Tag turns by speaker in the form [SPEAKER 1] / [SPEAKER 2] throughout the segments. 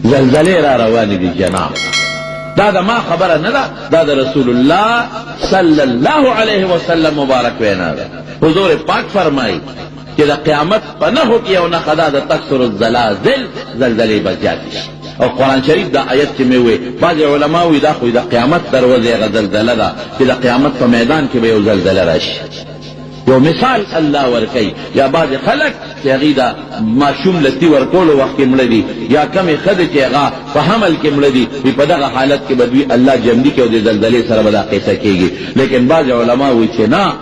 [SPEAKER 1] زلزلې را روانې دي جناب. دا د ما خبره نه ده، دا د رسول الله صلی الله علیه وسلم مبارک وینا ده. حضور پاک فرمایي چې د قیامت په نښو کې یو نښه ده د تکثر الزلازل، زلزلې به زیاتې شي. او قرآن شریف دا آیت چې مې وی بعضې علما وی دا خو د قیامت دروازې هغه زلزله ده چې د قیامت په میدان کې به یو زلزله راشي. یو مثال الله ورکوي. یا بعضې خلک چې هغې د ماشوم لتي ورکولو وخت کې مړه دي، یا کمې ښځې چې هغه په حمل کې مړه دي، وي په دغه حالت کې به دوی الله جمدي کوي او د زلزلې سره به دا قصه کېږي. لیکن بعضې علما وی چې نه،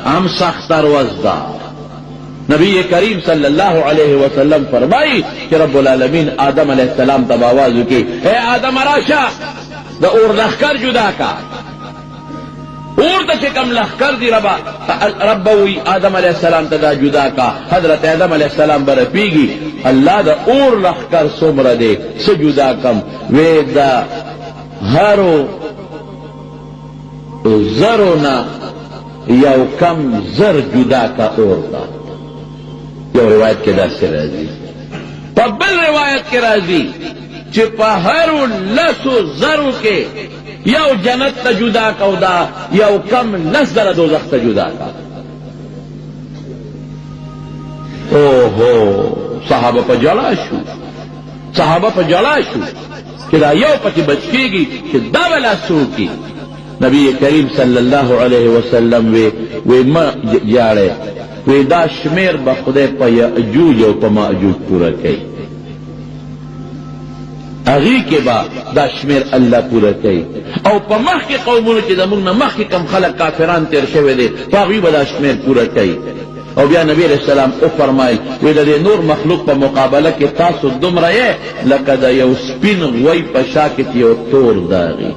[SPEAKER 1] هم سختر وزده. نبی کریم صلی اللہ علیہ وسلم فرمائی کہ رب العالمین آدم علیہ السلام تب آواز کی، اے آدم راشا دا اور لخکر جدا کا، اور دا چکم لخکر دی رب وی آدم علیہ السلام تا دا جدا کا. حضرت آدم علیہ السلام برپیگی اللہ دا اور لخکر سمر دے سے جدا کم، وی دا ہرو زرونا یو کم زر جدا کا اور دا. یو روایت کې داسې راځي، په بل روایت کې راځي چې په هرو لسو زرو کې یو جنت ته جدا کو، دا یو کم لس زره دوزخ ته جدا کا. اوهو صحابه په جلا شو، صحابه په جلا شو چې دا یو پکې بچ کېږي چې دا بلا څوکي. نبی کریم صلی الله علیه وسلم وی ما جاړه وی دا شمیر به خدای په یاجوج او په ماجوج پورا کوي، هغې کې به دا شمیر الله پورا کوي. او په مخکې قومونو چې زموږ نه مخکې کم خلک کافران تیر شوي دي، په هغوی به دا شمیر پورا کوي. او بیا نبی علیہ السلام وفرمایل وی د دې نور مخلوق په مقابله کې تاسو دومره یې لکه د یو سپین غوی په شا کې یو تور داغي.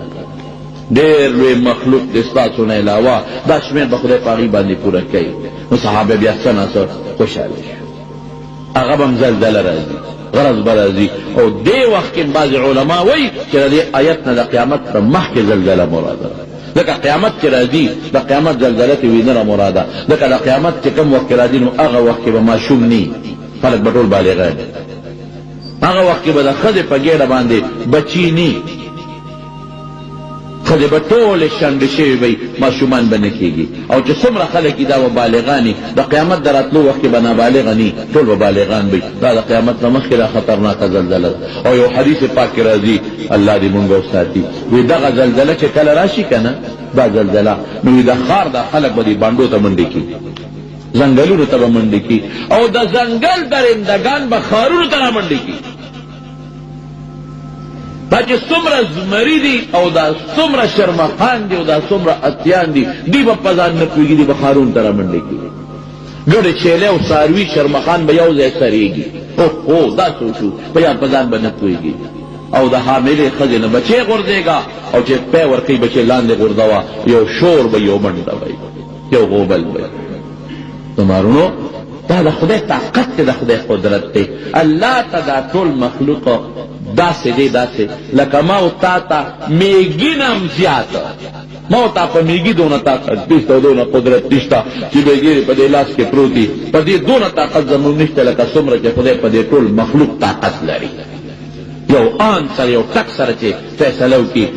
[SPEAKER 1] ډېر لوی مخلوق د ستاسو نه علاوه دا شمیر به خدای په هغې باندې پوره کوي. نو صحابه بیا څه ناڅه خوشحاله شو. هغه به هم زلزله راځي، غرض به راځي. او دې وخت کې بعضې علما وایي چې د دې آیت نه د قیامت په مخکې زلزله مراده ده. ځکه قیامت چې راځي د قیامت زلزله کې وینره مراده، ځکه د قیامت چې کوم وخت کې راځي نو هغه وخت کې به ماشوم نی، خلک به ټول بالغان. هغه وخت کې به د ښځې په ګېډه باندې بچي نی، خدای به ټولې شنډې شوي وي، ماشومان به نه کېږي. او چې څومره خلک دي دا به بالغان د قیامت د راتلو وخت کې به نابالغه ني، ټول به بالغان وي. دا د قیامت نه مخکې دا خطرناکه زلزله ده. او یو حدیث پاک کې راځي، الله دې مونږ وساتي، وایي دغه زلزله چې کله راشي که نه، دا زلزله نو وایي د ښار دا خلک به دې بانډو ته منډې کړي، ځنګلونو ته به منډې کړي، او د ځنګل درندګان به ښارونو ته را منډې کړي. دا چې څومره زمري دي او دا څومره شرمخان دي او دا څومره اتیان دي، دی به په ځان نه پوهېږي، دی به ښارونو ته را منډې کړي. ګډې چیلې او څاروي شرمخان به یو ځای سرېږي. اوهو دا څه شو، په یا په ځان به نه پوهېږي. او د حاملې ښځې نه بچې غورځېږه، او چې پی ورکوي بچې لاندې غورځوه، یو شور به، یو منډه به، یو غوبل به. تمارونو دا د خدای طاقت دی، د خدای قدرت دی. الله ته دا ټول مخلوق داسې دی، داسې لکه ما او تا ته میږي نه هم زیاته، ما او تا په میږي دونه طاقت نشته او دونه قدرت نشته چې میږي په دې لاس کې پروت دي. په دې دونه طاقت زموږ نشته لکه څومره چې خدای په دې ټول مخلوق طاقت لري. یو آن سره یو ټک سره چې فیصله وکړي